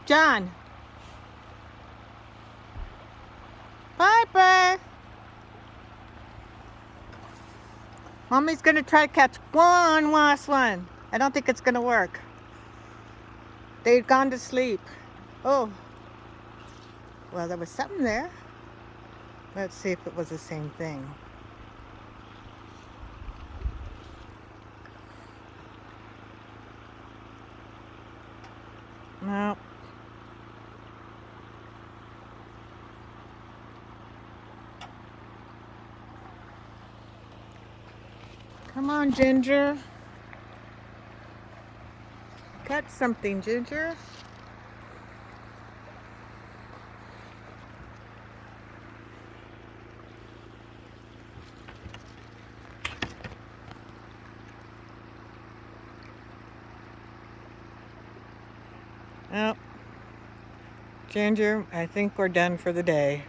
John. Piper. Mommy's gonna try to catch one last one. I don't think it's gonna work. They've gone to sleep. Oh. Well, there was something there. Let's see if it was the same thing. No. Come on, Ginger. Catch something, Ginger. Oh. Ginger, I think we're done for the day.